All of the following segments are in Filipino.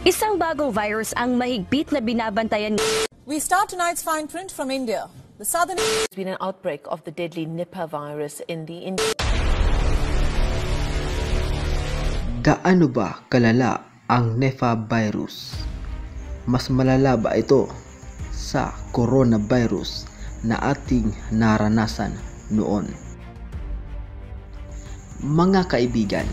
Isang bagong virus ang mahigpit na binabantayan. We start tonight's fine print from India. The southern There's been an outbreak of the deadly Nipah virus in the Gaano ba kalala ang Nipah virus? Mas malala ba ito sa coronavirus na ating naranasan noon? Mga kaibigan,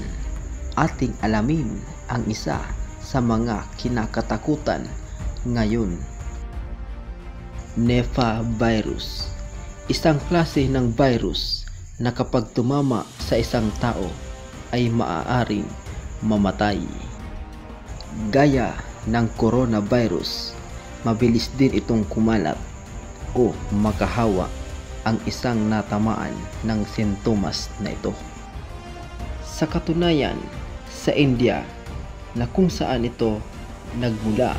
ating alamin ang isa sa mga kinakatakutan ngayon. Nipah virus, isang klase ng virus na kapag tumama sa isang tao ay maaaring mamatay. Gaya ng coronavirus, mabilis din itong kumalat o makahawa ang isang natamaan ng sintomas na ito. Sa katunayan, sa India na kung saan ito nagmula,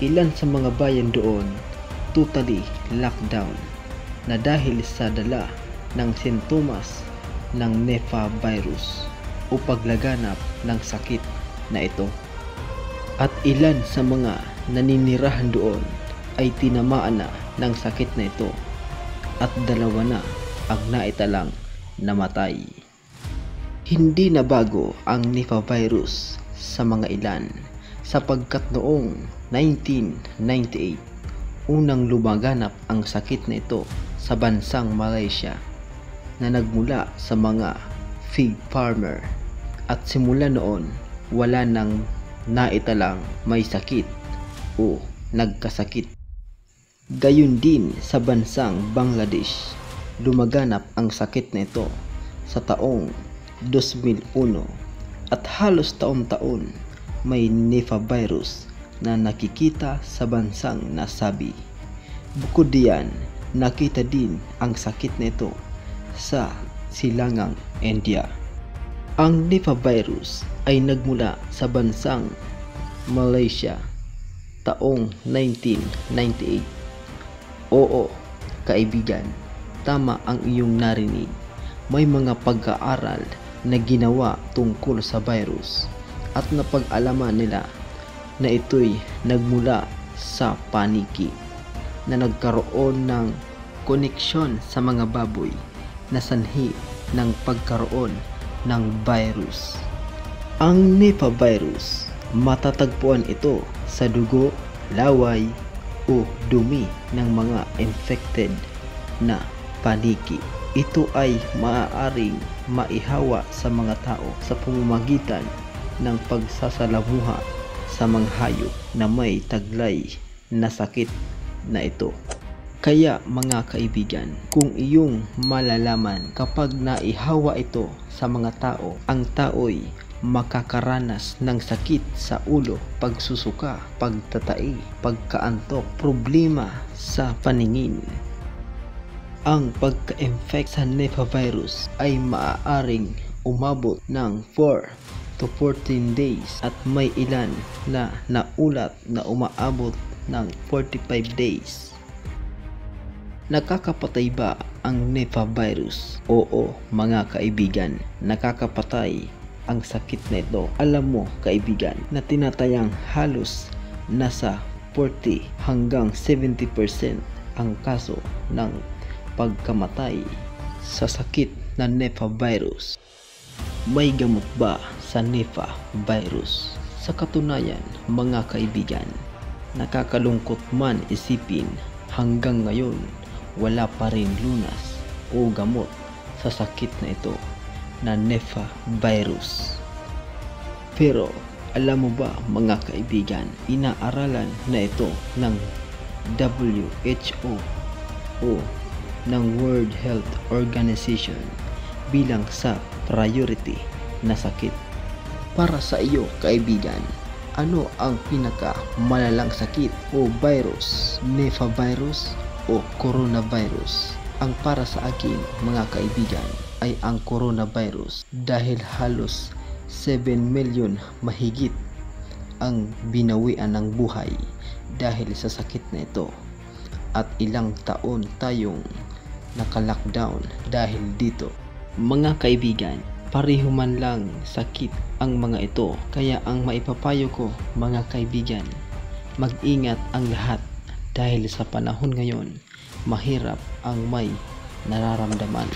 ilan sa mga bayan doon totally lockdown na dahil sa dala ng sintomas ng Nipah virus o paglaganap ng sakit na ito. At ilan sa mga naninirahan doon ay tinamaan na ng sakit na ito at dalawa na ang naitalang namatay. Hindi na bago ang Nipah virus sa mga ilan sapagkat noong 1998 unang lumaganap ang sakit na ito sa bansang Malaysia na nagmula sa mga pig farmer at simula noon wala nang naitalang may sakit o nagkasakit. Gayun din sa bansang Bangladesh, lumaganap ang sakit na ito sa taong 2001 at halos taon-taon may Nipah virus na nakikita sa bansang nasabi. Bukod diyan, nakita din ang sakit na ito sa silangang India. Ang Nipah virus ay nagmula sa bansang Malaysia taong 1998. Oo, kaibigan, tama ang iyong narinig. May mga pag-aaral na ginawa tungkol sa virus at napag-alaman nila na ito'y nagmula sa paniki na nagkaroon ng koneksyon sa mga baboy na sanhi ng pagkaroon ng virus. Ang Nipah virus, matatagpuan ito sa dugo, laway o dumi ng mga infected na paniki. Ito ay maaaring maihawa sa mga tao sa pamamagitan ng pagsasalamuha sa mga hayop na may taglay na sakit na ito. Kaya mga kaibigan, kung iyong malalaman kapag naihawa ito sa mga tao, ang tao'y makakaranas ng sakit sa ulo, pagsusuka, pagtatai, pagkaantok, problema sa paningin. Ang pagka-infect sa Nipah virus ay maaaring umabot ng 4 to 14 days at may ilan na naulat na umaabot ng 45 days. Nakakapatay ba ang Nipah virus? Oo mga kaibigan, nakakapatay ang sakit na ito. Alam mo kaibigan na tinatayang halos nasa 40 hanggang 70% ang kaso ng pagkamatay sa sakit na Nipah virus. May gamot ba sa Nipah virus? Sa katunayan mga kaibigan, nakakalungkot man isipin, hanggang ngayon wala pa rin lunas o gamot sa sakit na ito na Nipah virus. Pero alam mo ba mga kaibigan, inaaralan na ito ng WHO o ng World Health Organization bilang sa priority na sakit. Para sa iyo kaibigan, ano ang pinaka malalang sakit o virus? Nipah virus o coronavirus? Ang para sa akin mga kaibigan ay ang coronavirus dahil halos 7 million mahigit ang binawian ng buhay dahil sa sakit na ito at ilang taon tayong naka-lockdown dahil dito. Mga kaibigan, pareho man lang sakit ang mga ito. Kaya ang maipapayo ko mga kaibigan, mag-ingat ang lahat dahil sa panahon ngayon, mahirap ang may nararamdaman.